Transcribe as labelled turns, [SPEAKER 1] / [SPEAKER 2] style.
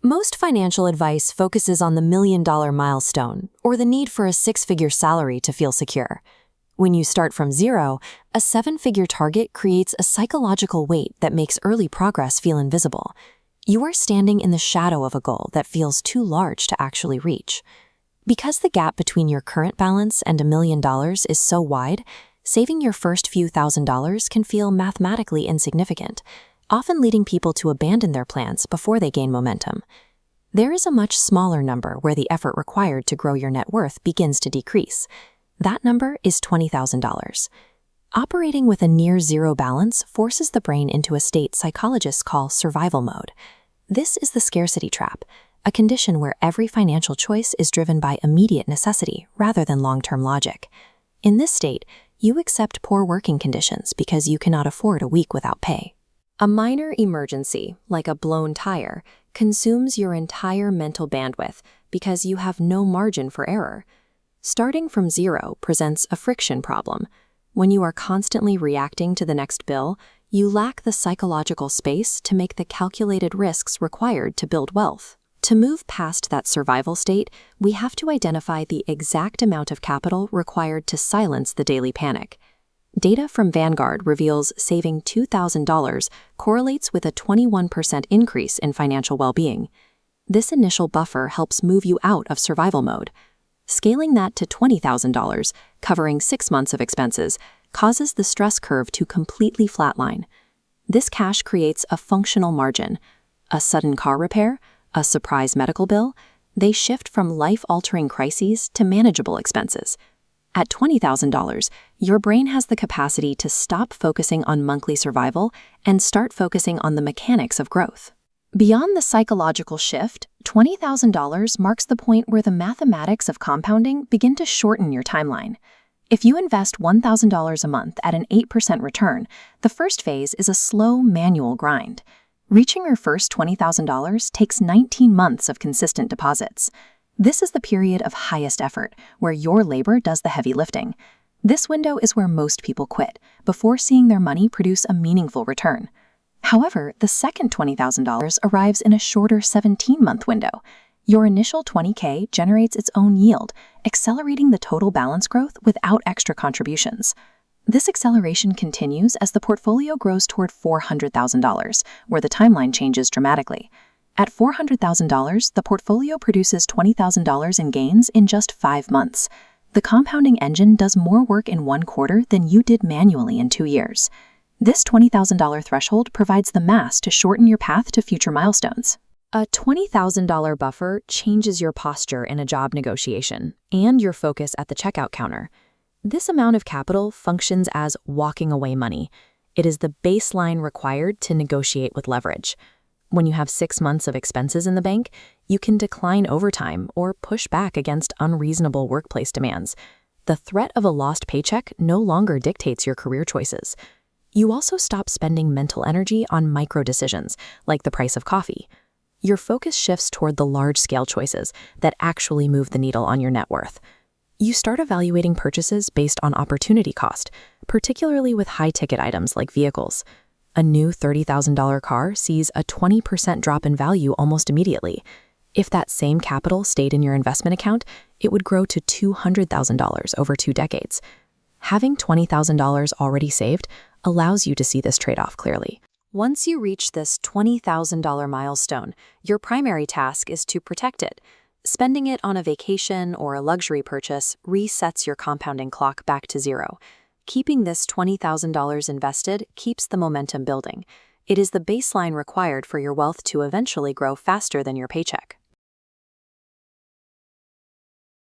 [SPEAKER 1] Most financial advice focuses on the million-dollar milestone or the need for a six-figure salary to feel secure. When you start from zero, a seven-figure target creates a psychological weight that makes early progress feel invisible. You are standing in the shadow of a goal that feels too large to actually reach. Because the gap between your current balance and $1 million is so wide, saving your first few $1,000s can feel mathematically insignificant, often leading people to abandon their plans before they gain momentum. There is a much smaller number where the effort required to grow your net worth begins to decrease. That number is $20,000. Operating with a near-zero balance forces the brain into a state psychologists call survival mode. This is the scarcity trap, a condition where every financial choice is driven by immediate necessity rather than long-term logic. In this state, you accept poor working conditions because you cannot afford a week without pay. A minor emergency, like a blown tire, consumes your entire mental bandwidth because you have no margin for error. Starting from zero presents a friction problem. When you are constantly reacting to the next bill, you lack the psychological space to make the calculated risks required to build wealth. To move past that survival state, we have to identify the exact amount of capital required to silence the daily panic. Data from Vanguard reveals saving $2,000 correlates with a 21% increase in financial well-being. This initial buffer helps move you out of survival mode. Scaling that to $20,000, covering 6 months of expenses, causes the stress curve to completely flatline. This cash creates a functional margin. A sudden car repair, a surprise medical bill, they shift from life-altering crises to manageable expenses. At $20,000, your brain has the capacity to stop focusing on monthly survival and start focusing on the mechanics of growth. Beyond the psychological shift, $20,000 marks the point where the mathematics of compounding begin to shorten your timeline. If you invest $1,000 a month at an 8% return, the first phase is a slow, manual grind. Reaching your first $20,000 takes 19 months of consistent deposits. This is the period of highest effort, where your labor does the heavy lifting. This window is where most people quit, before seeing their money produce a meaningful return. However, the second $20,000 arrives in a shorter 17-month window. Your initial $20K generates its own yield, accelerating the total balance growth without extra contributions. This acceleration continues as the portfolio grows toward $400,000, where the timeline changes dramatically. At $400,000, the portfolio produces $20,000 in gains in just 5 months. The compounding engine does more work in 1 quarter than you did manually in 2 years. This $20,000 threshold provides the mass to shorten your path to future milestones. A $20,000 buffer changes your posture in a job negotiation and your focus at the checkout counter. This amount of capital functions as walking away money. It is the baseline required to negotiate with leverage. When you have 6 months of expenses in the bank, you can decline overtime or push back against unreasonable workplace demands. The threat of a lost paycheck no longer dictates your career choices. You also stop spending mental energy on micro decisions, like the price of coffee. Your focus shifts toward the large-scale choices that actually move the needle on your net worth. You start evaluating purchases based on opportunity cost, particularly with high-ticket items like vehicles. A new $30,000 car sees a 20% drop in value almost immediately. If that same capital stayed in your investment account, it would grow to $200,000 over 2 decades. Having $20,000 already saved allows you to see this trade-off clearly. Once you reach this $20,000 milestone, your primary task is to protect it. Spending it on a vacation or a luxury purchase resets your compounding clock back to zero. Keeping this $20,000 invested keeps the momentum building. It is the baseline required for your wealth to eventually grow faster than your paycheck.